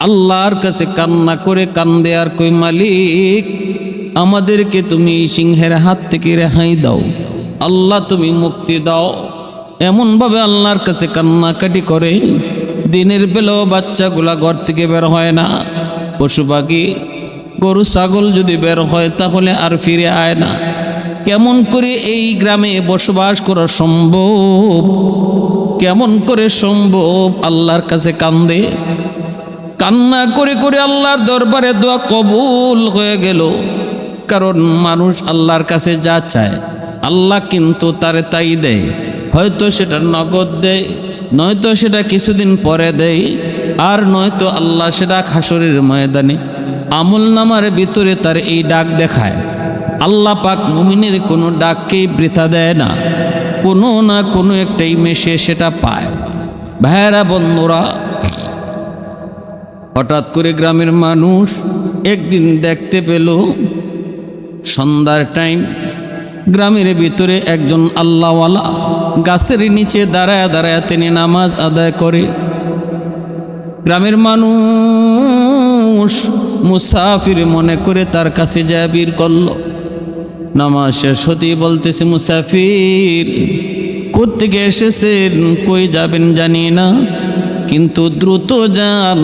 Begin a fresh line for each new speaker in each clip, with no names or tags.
আল্লাহর কাছে কান্না করে কান্দে আর কই, মালিক আমাদেরকে তুমি সিংহের হাত থেকে রেহাই দাও, আল্লাহ তুমি মুক্তি দাও। এমনভাবে আল্লাহর কাছে কান্নাকাটি করে। দিনের বেলাও বাচ্চাগুলা ঘর থেকে বের হয় না। পশু পাখি গরু ছাগল যদি বের হয় তাহলে আর ফিরে আয় না। কেমন করে এই গ্রামে বসবাস করা সম্ভব? কেমন করে সম্ভব? আল্লাহর কাছে কান্দে, কান্না করে করে আল্লাহর দরবারে দোয়া কবুল হয়ে গেল। কারণ মানুষ আল্লাহর কাছে যা চায় আল্লাহ কিন্তু তারে তাই দেয়। হয়তো সেটা নগদ দেয়, নয়তো সেটা কিছুদিন পরে দেয়, আর নয়তো আল্লাহ সেটা হাসরের ময়দানে আমল নামার ভিতরে তার এই ডাক দেখায়। আল্লাহ পাক মুমিনের কোনো ডাককেই বৃথা দেয় না, কোনো না কোনো একটাই মেশে সেটা পায়। ভাইয়েরা বন্ধুরা, হঠাৎ করে গ্রামের মানুষ একদিন দেখতে পেল সন্ধ্যার টাইম গ্রামের ভিতরে একজন আল্লাহওয়ালা গাছের নিচে দাঁড়ায় দাঁড়ায় তিনি নামাজ আদায় করে। গ্রামের মানুষ মুসাফির মনে করে তার কাছে যায় বীর করল। নামাজ শেষ হতেই বলতেছে, মুসাফির কোত্থেকে এসেছেন, কই যাবেন জানি না, কিন্তু দ্রুত যান,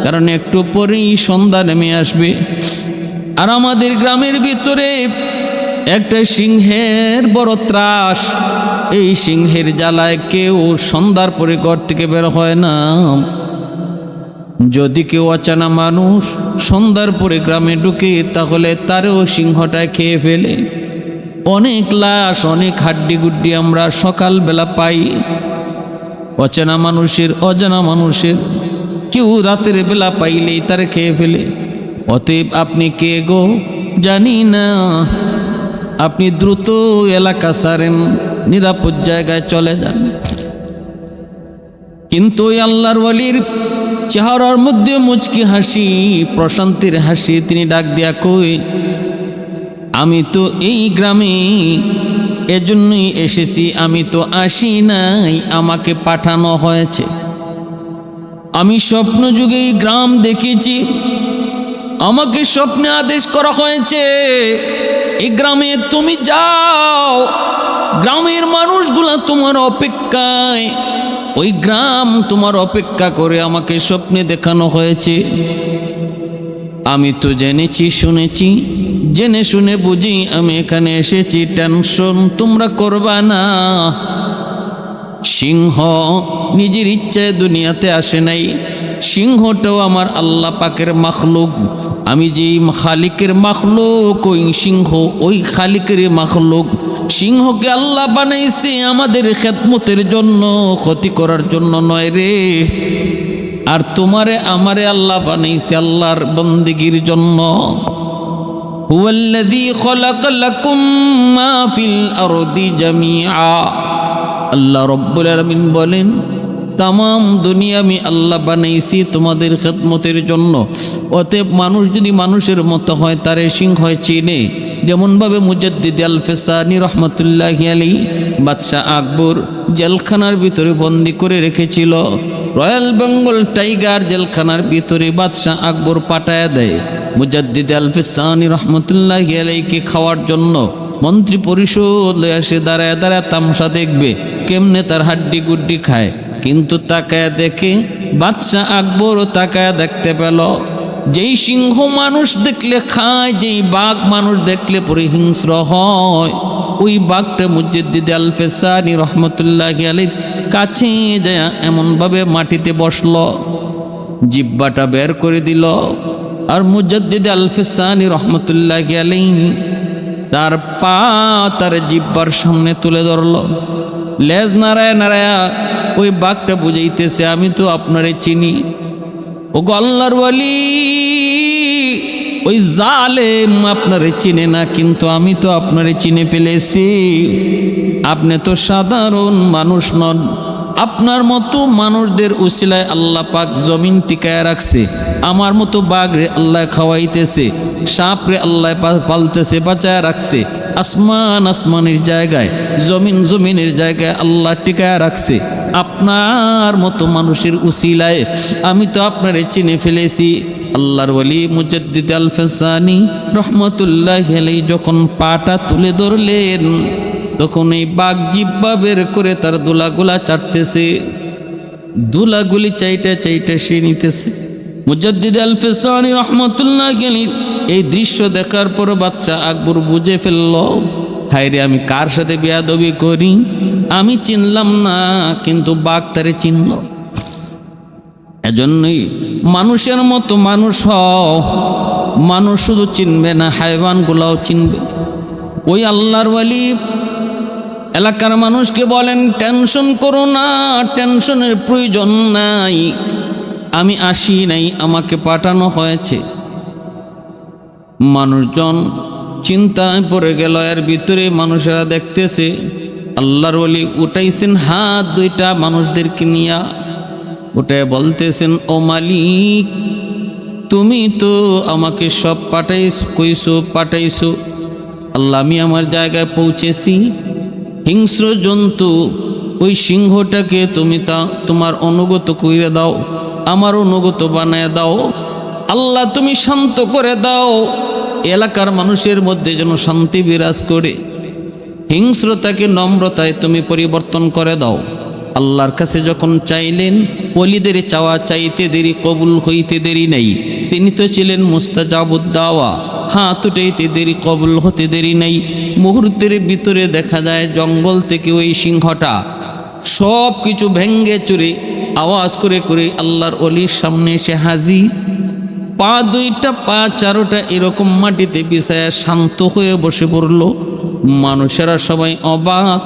কারণ একটু পরেই সন্ধ্যা নেমে আসবে। আর আমাদের গ্রামের ভিতরে একটা সিংহের বড় ত্রাস। এই সিংহের জ্বালায় কেউ সন্ধ্যার পরে ঘর থেকে বের হয় না। যদি কেউ অচেনা মানুষ সন্ধ্যার পরে গ্রামে ঢুকে তাহলে তারও সিংহটায় খেয়ে ফেলে। অনেক লাশ, অনেক হাড্ডি গুড্ডি আমরা সকালবেলা পাই। অচেনা মানুষের, অজানা মানুষের, কেউ রাতের বেলা পাইলেই তারে খেয়ে ফেলে। অতএব আপনি কে গো জানি না, আপনি দ্রুত এলাকা ছাড়েন, নিরাপদ জায়গায় চলে যান। কিন্তু ওই আল্লাহর ওয়ালির চেহারার মধ্যে মুচকি হাসি, প্রশান্তির হাসি। তিনি ডাক দিয়া কই, আমি তো এই গ্রামে এজন্যই এসেছি, আমি তো আসি নাই, আমাকে পাঠানো হয়েছে। আমি স্বপ্ন যুগে এই গ্রাম দেখেছি, আমাকে স্বপ্নে আদেশ করা হয়েছে এই গ্রামে তুমি যাও, গ্রামের মানুষগুলা তোমার অপেক্ষায়, ওই গ্রাম তোমার অপেক্ষা করে আমাকে স্বপ্নে দেখানো হয়েছে। আমি তো জেনেছি, শুনেছি, জেনে শুনে বুঝি আমি এখানে এসেছি। টেনশন তোমরা করবা না। সিংহ নিজের ইচ্ছায় দুনিয়াতে আসে নাই, সিংহটাও আমার আল্লাহ পাকের মাখলুক। আমি যেই খালিকের মাখলুক, ওই সিংহ ওই খালিকের মাখলুক। সিংহকে আল্লাহ বানাইছে আমাদের খেদমতের জন্য, ক্ষতি করার জন্য নয় রে। আর তোমারে আমারে আল্লাহ বানাইছে আল্লাহর বন্দেগীর জন্য। হুয়াল্লাযী খালাকা লাকুম মা ফিল আরদি জামিআ। আল্লাহ রাব্বুল আলামিন বলেন, তামাম দুনিয়া আমি আল্লাহ বানাইছি তোমাদের খেদমতের জন্য। অতএব মানুষ যদি মানুষের মতো হয় তারে সিংহ চিনে। যেমনভাবে মুজাদ্দিদ আল ফেসানি রহমতুল্লাহি আলাইহি বাদশাহ আকবর জেলখানার ভিতরে বন্দি করে রেখেছিল। রয়্যাল বেঙ্গল টাইগার জেলখানার ভিতরে বাদশাহ আকবর পাঠায় দেয় মুজাদ্দিদ আল ফেসানি রহমতুল্লাহি আলাইহিকে খাওয়ার জন্য। মন্ত্রী পরিষদ লয়ে আসে, দাঁড়ায় দাঁড়ায় তামসা দেখবে কেমনে তার হাড্ডি গুড্ডি খায়। কিন্তু তাকায় দেখে, বাদশাহ আকবরও তাকায় দেখতে পেল, যেই সিংহ মানুষ দেখলে খায়, যেই বাঘ মানুষ দেখলে পরে হিংস্র হয়, ওই বাঘটা মুজাদ্দিদ আল ফেসানি রহমতুল্লাহি আলাইহি কাছে যায় এমনভাবে মাটিতে বসলো, জিব্বাটা বের করে দিল। আর মুজাদ্দিদ আল ফেসানি রহমতুল্লাহি আলাইহি তার পা তার জিব্বার সামনে তুলে ধরল। লেজ নাড়ায় নাড়ায় ওই বাঘটা বুঝাইতেছে, আমি তো আপনারে চিনি। ও গো আল্লাহর ওয়ালি, ওই জালেম আপনারে চিনে না, কিন্তু আমি তো আপনারে চিনে ফেলেছি। আপনি তো সাধারণ মানুষ নন, আপনার মতো মানুষদের উসিলায় আল্লাহ পাক জমিন টিকায় রাখছে। আমার মতো বাঘরে আল্লাহ খাওয়াইতেছে, সাপরে আল্লাহ পালতেছে, বাঁচায় রাখছে। আসমান আসমানের জায়গায়, জমিন জমিনের জায়গায় আল্লাহ টিকায় রাখছে। আপনার মতো মানুষের উসিলায় আমি তো আপনারে চিনে ফেলেছি। আল্লাহর ওলি মুজাদ্দিদ আল ফেসানি রহমতুল্লাহ আলাইহি যখন পাটা তুলে ধরলেন, তখন এই বাঘ জিব্বা বের করে তার দুলাগুলা চাটতেছে, দুলাগুলি চাইটা চাইটা সে নিতেছে। মুজাদ্দিদ আল ফেসানি রহমতুল্লাহ আলাইহি এই দৃশ্য দেখার পর বাদশাহ আকবর বুঝে ফেলল, হায়রে আমি কার সাথে বেয়াদবি করি, আমি চিনলাম না কিন্তু বাঘ তারে চিনল। এজন্যই মানুষের মতো মানুষ হও, মানুষ শুধু চিনবে না, হায়ওয়ানগুলাও চিনবে। ওই আল্লাহর ওয়ালি এলাকার মানুষকে বলেন, টেনশন করো না, টেনশনের প্রয়োজন নাই, আমি আসি নাই, আমাকে পাঠানো হয়েছে। মানুষজন চিন্তায় পড়ে গেল। এর ভিতরে মানুষেরা দেখতেছে আল্লাহর ওলি উঠাইছেন হাত দুইটা মানুষদেরকে নিয়া, উঠায় বলতেছেন, ও মালিক তুমি তো আমাকে সব পাঠাইছো, আল্লাহ আমি আমার জায়গায় পৌঁছেছি। হিংস্র জন্তু ওই সিংহটাকে তুমি তোমার অনুগত কইরে দাও, আমার অনুগত বানায় দাও। আল্লাহ তুমি শান্ত করে দাও, এলাকার মানুষের মধ্যে যেন শান্তি বিরাজ করে। হিংস্রতাকে নম্রতায় তুমি পরিবর্তন করে দাও। আল্লাহর কাছে যখন চাইলেন, ওলিদের চাওয়া চাইতে দেরি, কবুল হইতে দেরি নেই। তিনি তো ছিলেন মুস্তাজাবুদ দাওয়া, হাত উঠাইতে দেরি, কবুল হতে দেরি নেই। মুহূর্তের ভিতরে দেখা যায় জঙ্গল থেকে ওই সিংহটা সব কিছু ভেঙ্গে চুরে আওয়াজ করে করে আল্লাহর ওলির সামনে এসে হাজির। পা দুইটা পা চারোটা এরকম মাটিতে বিছায়া শান্ত হয়ে বসে পড়ল। মানুষেরা সবাই অবাক।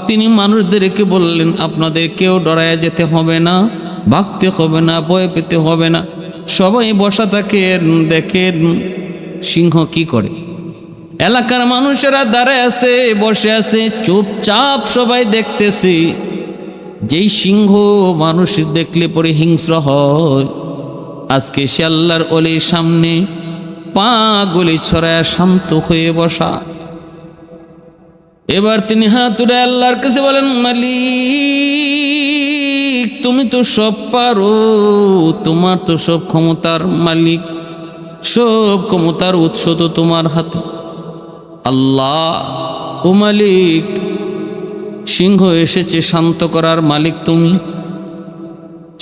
তিনি মানুষদেরকে বললেন, আপনাদের কেউ ডরায়া যেতে হবে না, ভাগতে হবে না, ভয় পেতে হবে না, সবাই বসা থাকেন, দেখেন সিংহ কি করে। এলাকার মানুষেরা দাঁড়ায় আছে, বসে আছে, চুপচাপ সবাই দেখতেছে। যেই সিংহ মানুষ দেখলে পরে হিংস্র হয়, আজকে সে আল্লাহর ওলির সামনে পা গলি ছড়ায় শান্ত হয়ে বসা। এবার তিনি হাত উঠে আল্লাহর কাছে বলেন, মালিক তুমি তো সব পারো, তোমার তো সব ক্ষমতার মালিক, সব ক্ষমতার উৎস তো তোমার হাতে। আল্লাহ ও মালিক, সিংহ এসেছে শান্ত করার মালিক তুমি।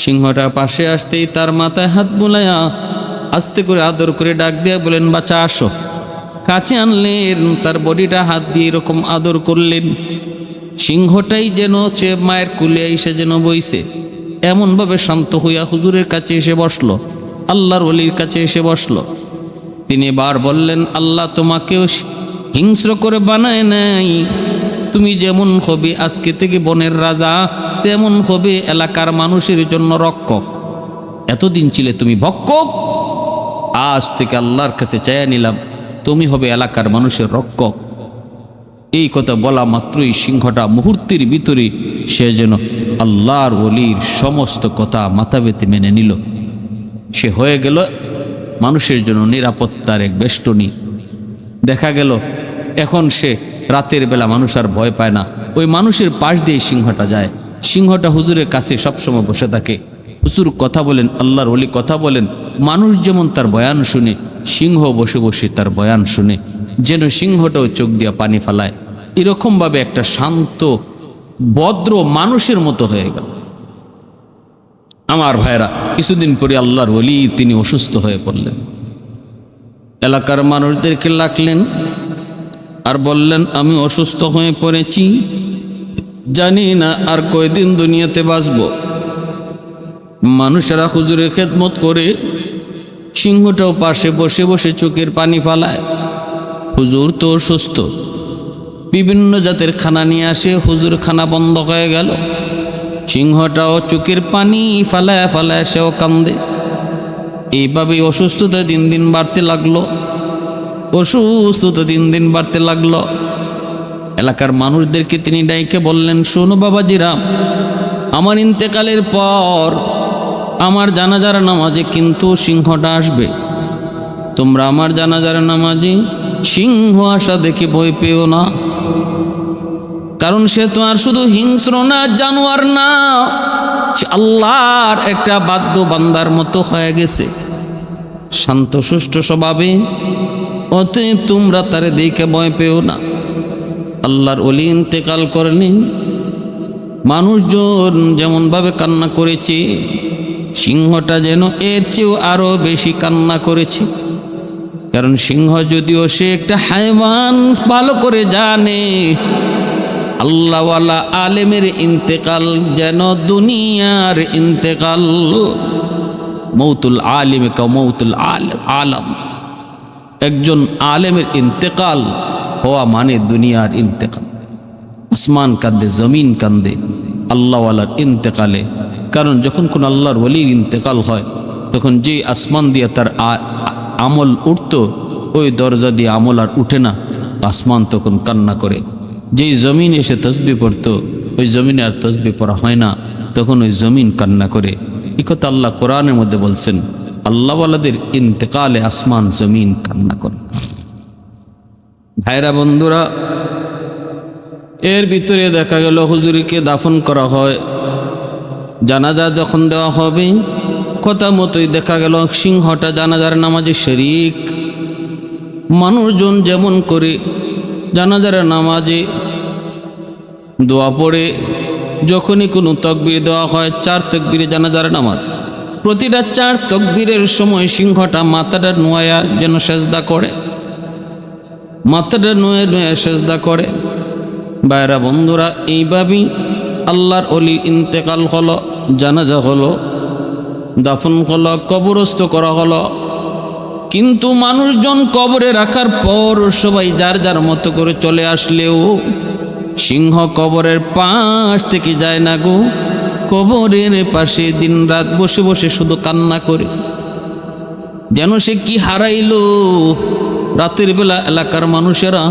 সিংহটা পাশে আসতেই তার মাথায় হাত বুলাইয়া আস্তে করে আদর করে ডাক দিয়ে বলেন, বাচ্চা আসো। কাছে আনলেন, তার বডিটা হাত দিয়ে এরকম আদর করলেন। সিংহটাই যেন মায়ের কুলে এসে যেন বইছে, এমনভাবে শান্ত হইয়া হুজুরের কাছে এসে বসলো, আল্লাহর ওলির কাছে এসে বসলো। তিনি বার বললেন, আল্লাহ তোমাকেও হিংস্র করে বানায় নাই, তুমি যেমন হবে আজকে থেকে বনের রাজা, তেমন হবে এলাকার মানুষের জন্য রক্ষক। এতদিন ছিলে তুমি ভক্ষক, আজ থেকে আল্লাহর কাছে চাইয়া নিলাম তুমি হবে এলাকার মানুষের রক্ষক। এই কথা বলা মাত্রই সিংহটা মুহূর্তের ভিতরে সে যেন আল্লাহর ওলির সমস্ত কথা মাথা পেতে মেনে নিল। সে হয়ে গেল মানুষের জন্য নিরাপত্তার এক বেষ্টনী। দেখা গেল এখন সে রাতের বেলা মানুষ আর ভয় পায় না। ওই মানুষের পাশ দিয়ে সিংহটা যায়। সিংহটা হুজুরের কাছে সবসময় বসে থাকে। হুজুর কথা বলেন, আল্লাহর ওলি কথা বলেন, মানুষ যেমন তার বয়ান শুনে, সিংহ বসে বসে তার বয়ান শুনে, যেন সিংহটাও চোখ দিয়া পানি ফালায়। এরকমভাবে একটা শান্ত ভদ্র মানুষের মতো হয়ে গেল। আমার ভাইরা, কিছুদিন পরে আল্লাহর ওলি তিনি অসুস্থ হয়ে পড়লেন। এলাকার মানুষদেরকে ডাকলেন আর বললেন, আমি অসুস্থ হয়ে পড়েছি, জানি না আর কয়দিন দুনিয়াতে বাঁচব। মানুষেরা হুজুরের খেদমত করে, সিংহটাও পাশে বসে বসে চোখের পানি ফালায়। হুজুর তো অসুস্থ, বিভিন্ন জাতের খানা নিয়ে আসে, হুজুর খানা বন্ধ হয়ে গেল। সিংহটাও চোখের পানি ফালায় ফালায় সেও কান্দে। এইভাবেই অসুস্থতা দিন দিন বাড়তে লাগলো, অসুস্থতা দিন দিন বাড়তে লাগলো। এলাকার মানুষদেরকে তিনি ডাইকে বললেন, শোনো বাবাজিরা, আমার ইন্তেকালের পর আমার জানাজার নামাজে কিন্তু সিংহটা আসবে। তোমরা আমার জানাজার নামাজে সিংহ আসা দেখে ভয় পেও না, কারণ সে তো আর শুধু হিংস্র না, জানোয়ার না, সে আল্লাহর একটা বাদ্য বান্দার মতো হয়ে গেছে, শান্ত সুষ্ঠু স্বভাবে। অতএব তোমরা তারে দেখে ভয় পেও না। আল্লাহর ওলি ইন্তেকাল করলেন, মানুষজন যেমন ভাবে কান্না করেছে, সিংহটা যেন এর চেয়েও আরো বেশি কান্না করেছে। কারণ সিংহ যদিও সে একটা হায়ওয়ান, ভালো করে জানে আল্লাহওয়ালা আলেমের ইন্তেকাল যেন দুনিয়ার ইন্তেকাল। মৌতুল আলিম কা মৌতুল আলম, একজন আলেমের ইন্তেকাল হওয়া মানে দুনিয়ার ইন্তেকাল। আসমান কান্দে, জমিন কান্দে আল্লাহওয়ালার ইন্তেকালে। কারণ যখন কোন আল্লাহর ওলির ইন্তেকাল হয়, তখন যে আসমান দিয়ে তার আমল উঠত, ওই দরজা দিয়ে আমল আর উঠে না, আসমান তখন কান্না করে। যেই জমিন এসে তসবি পড়তো, ওই জমিনে আর তসবি পড়া হয় না, তখন ওই জমিন কান্না করে। এই কথা আল্লাহ কোরআনের মধ্যে বলছেন, আল্লাহওয়ালাদের ইন্তেকালে আসমান জমিন কান্না করে। ভাইরা বন্ধুরা, এর ভিতরে দেখা গেল হুজুরকে দাফন করা হয়। জানাজা যখন দেওয়া হবে, কথা মতোই দেখা গেল সিংহটা জানাজার নামাজে শরীক। মানুষজন যেমন করে জানাজার নামাজে দোয়া পড়ে, যখনই কোনো তকবীর দেওয়া হয়, 4 তকবীরে জানাজার নামাজ, প্রতিটা 4 তকবীরের সময় সিংহটা মাথাটা নোয়া যেন সেজদা করে, মাথাটা নোয়া নোয়া সেজদা করে। বাইরা বন্ধুরা, এইভাবেই আল্লাহর ওলি ইন্তেকাল হলো, জানাজা হলো, দাফন হলো, কবরস্থ করা হলো। কিন্তু মানুষজন কবরে রাখার পর সবাই যার যার মতো করে চলে আসলেও সিংহ কবরের পাশ থেকে যায় না গো। কবরের পাশে দিন রাত বসে বসে শুধু কান্না করে, যেন সে কি হারাইলো। রাতের বেলা এলাকার মানুষেরা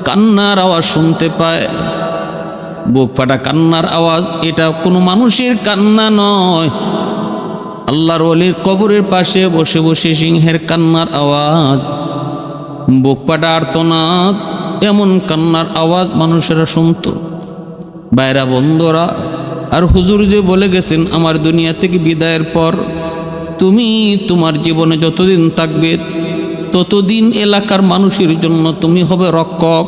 কান্নার আওয়াজ শুনতে পায়, বুক ফাটা কান্নার আওয়াজ। এটা কোনো মানুষের কান্না নয়, আল্লাহর ওলির কবরের পাশে বসে বসে সিংহের কান্নার আওয়াজ, বুক ফাটা আর্তনাদ, এমন কান্নার আওয়াজ মানুষেরা শুনত। বাইরা বন্ধুরা, আর হুজুর যে বলে গেছেন, আমার দুনিয়া থেকে বিদায়ের পর তুমি তোমার জীবনে যতদিন থাকবে, ততদিন এলাকার মানুষের জন্য তুমি হবে রক্ষক।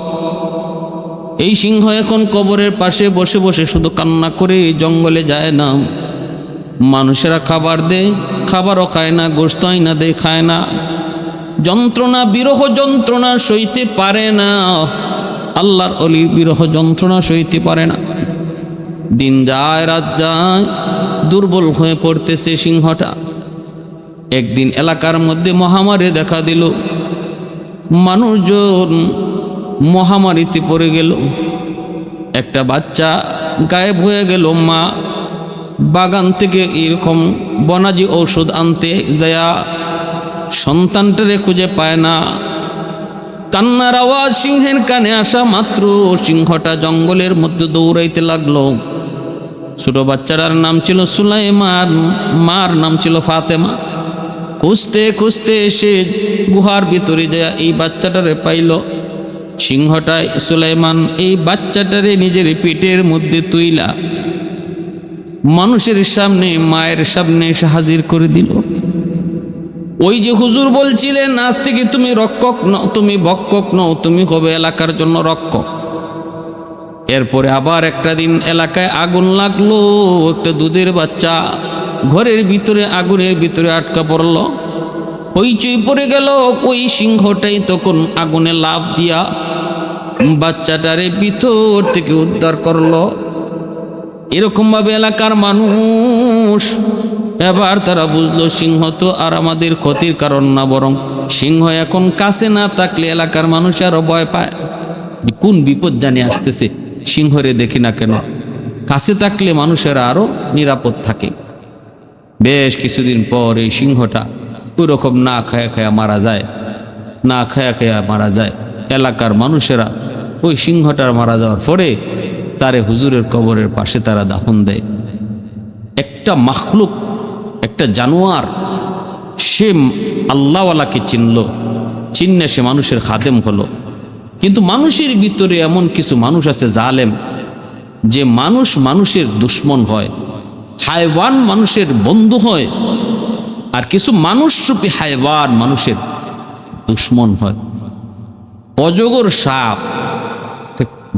এই সিংহ এখন কবরের পাশে বসে বসে শুধু কান্না করে, জঙ্গলে যায় না। মানুষেরা খাবার দেয়, খাবারও খায় না, গোশত আইনা দেয়, খায় না। যন্ত্রণা, বিরহ যন্ত্রণা সইতে পারে না। আল্লাহর ওলির বিরহ যন্ত্রণা সইতে পারে না। দিন যায় রাত যায়, দুর্বল হয়ে পড়তেছে সিংহটা। একদিন এলাকার মধ্যে মহামারী দেখা দিল, মানুষজন মহামারীতে পড়ে গেল। একটা বাচ্চা গায়েব হয়ে গেল। মা বাগান থেকে এরকম বনাজি ঔষধ আনতে যায়া সন্তানটারে খুঁজে পায় না। কান্নার আওয়াজ সিংহের কানে আসা মাত্র সিংহটা জঙ্গলের মধ্যে দৌড়াইতে লাগলো। ছোট বাচ্চাটার নাম ছিল সুলাইমান, মার নাম ছিল ফাতেমা। খুঁজতে খুঁজতে এসে গুহার ভিতরে যায় এই বাচ্চাটারে পাইল। সিংহটায় সুলাইমান এই বাচ্চাটারে নিজের পেটের মধ্যে তুইলা মানুষের সামনে, মায়ের সামনে এসে হাজির করে দিল। ওই যে হুজুর বলছিলেন, আজ থেকে তুমি রক্ষক নও, তুমি ভক্ষক নও, তুমি হবে এলাকার জন্য রক্ষক। এরপরে আবার একটা দিন এলাকায় আগুন লাগলো। একটা দুধের বাচ্চা ঘরের ভিতরে আগুনের ভিতরে আটকা পড়ল, হইচই পড়ে গেল। ওই সিংহটাই তখন আগুনে লাফ দিয়া বাচ্চাটারে ভিতর থেকে উদ্ধার করলো। এরকম ভাবে এলাকার মানুষ এবার তারা বুঝলো, সিংহ তো আর আমাদের ক্ষতির কারণ না, বরং সিংহ এখন কাছে না থাকলে এলাকার মানুষ আরো ভয় পায়। কোন বিপদ জানি আসতেছে, সিংহরে দেখি না কেন, কাছে থাকলে মানুষেরা আরো নিরাপদ থাকে। বেশ কিছুদিন পর এই সিংহটা ওই রকম না খায়া খায়া মারা যায়, না খায়া খায়া মারা যায়। এলাকার মানুষেরা ওই সিংহটার মারা যাওয়ার পরে তারে হুজুরের কবরের পাশে তারা দাফন দেয়। একটা মাখলুক, একটা জানোয়ার, সে আল্লাহওয়ালাকে চিনল, চিন্নে সে মানুষের খাদেম হলো। কিন্তু মানুষের ভিতরে এমন কিছু মানুষ আছে জালেম, যে মানুষ মানুষের দুশ্মন হয়, হায়ওয়ান মানুষের বন্ধু হয়, আর কিছু মানুষরূপী হায়ওয়ান মানুষের দুশ্মন হয়। অজগর সাপ,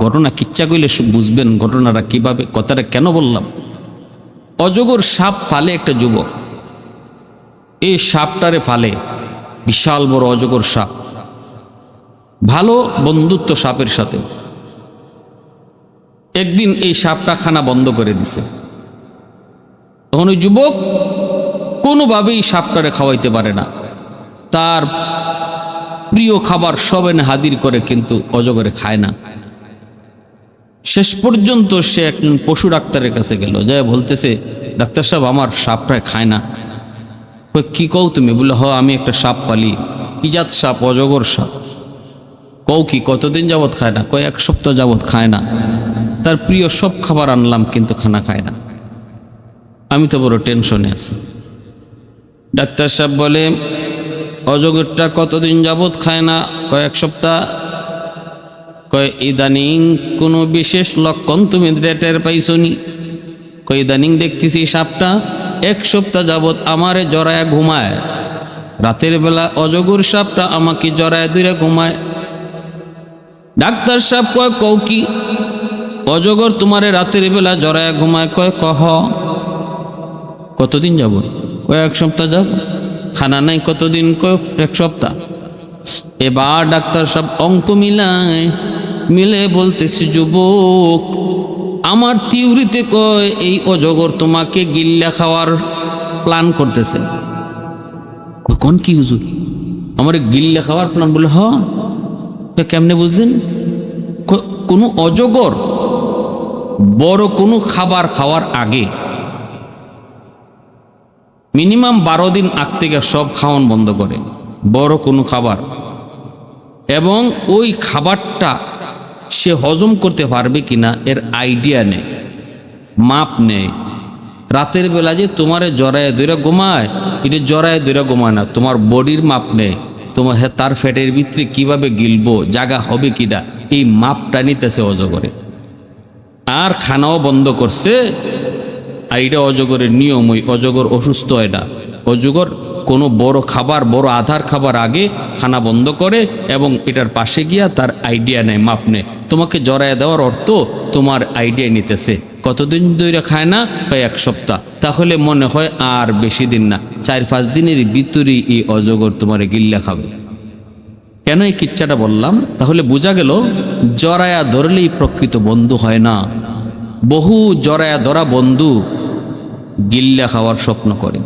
ঘটনা কিচ্ছা কইলে বুঝবেন ঘটনাটা কিভাবে, কথাটা কেন বললাম। অজগর সাপ ফালে একটা যুবক, এই সাপটারে ফালে, বিশাল বড় অজগর সাপ, ভালো বন্ধুত্ব সাপের সাথে। একদিন এই সাপটা খানা বন্ধ করে দিছে। তখন ওই যুবক কোনোভাবেই সাপটারে খাওয়াইতে পারে না, তার প্রিয় খাবার সব এনে হাজির করে, কিন্তু অজগরে খায় না। শেষ পর্যন্ত সে একজন পশু ডাক্তারের কাছে গেল, যাই বলতেছে, ডাক্তার সাহেব আমার সাপটায় খায় না। কি কও তুমি? বলে হ, আমি একটা সাপ পালি। কি জাত সাপ? অজগর সাপ। কও কি, কতদিন যাবৎ খায় না? কয় 1 সপ্তাহ যাবৎ খায় না। তার প্রিয় সব খাবার আনলাম, কিন্তু খানা খায় না। আমি তো বড় টেনশনে আছি। ডাক্তার সাহেব বলে, অজগরটা কতদিন যাবৎ খায় না? কয় 1 সপ্তাহ। কয় ইদানিং কোনো বিশেষ লক্ষণ তুমি টের পাইছনি? কয় ইদানিং দেখতেছি সাপটা 1 সপ্তাহ যাবৎ আমারে জড়ায় ঘুমায়, রাতের বেলা অজগর সাপটা আমাকে জড়ায় দূরে ঘুমায়। ডাক্তার সাহেব কয়, কও কি, অজগর তোমারে রাতের বেলা জড়ায় ঘুমায়? কয় কহ। কতদিন যাবৎ? কয় 1 সপ্তাহ যাবৎ। খানা নাই কতদিন? কয় 1 সপ্তাহ। এবার ডাক্তার সাহেব অঙ্ক মিলে বলতেছে, যুবক, আমার থিওরিতে কয় এই অজগর তোমাকে গিল্লা খাওয়ার প্ল্যান করতেছে। কোন কি হুজুর, আমার গিল্লা খাওয়ার প্ল্যান? বলে হ। কেমনে বুঝলেন? কোনো অজগর বড় কোনো খাবার খাওয়ার আগে মিনিমাম 12 দিন আগ থেকে সব খাওয়ান বন্ধ করে, বড় কোনো খাবার, এবং ওই খাবারটা সে হজম করতে পারবে কিনা এর আইডিয়া নেই, মাপ নেই। রাতের বেলা যে তোমার জড়ায় দৈরা ঘুমায়, এটা জড়ায় দৈরা ঘুমায় না, তোমার বডির মাপ নেই, তোমার তার ফ্যাটের ভিতরে কিভাবে গিলবো, জায়গা হবে কিনা, এই মাপটা নিতেছে অজগরে। আর খানাও বন্ধ করছে। আর এটা অজগরের নিয়ম, ওই অজগর অসুস্থ হয় না। অজগর কোনো বড় খাবার, বড় আধার খাবার আগে খানা বন্ধ করে, এবং এটার পাশে গিয়া তার আইডিয়া নেয়, মাপ নেয়। তোমাকে জড়ায় দেওয়ার অর্থ তোমার আইডিয়া নিতেছে। কতদিন ধরে খায় না? প্রায় 1 সপ্তাহ। তাহলে মনে হয় আর বেশি দিন না, 4-5 দিনের ভিতরেই এই অজগর তোমার গিল্লা খাবে। কেন এই কিচ্ছাটা বললাম? তাহলে বোঝা গেল জড়ায়া ধরলেই প্রকৃত বন্ধু হয় না। বহু জড়ায়া ধরা বন্ধু গিল্লা খাওয়ার স্বপ্ন করে।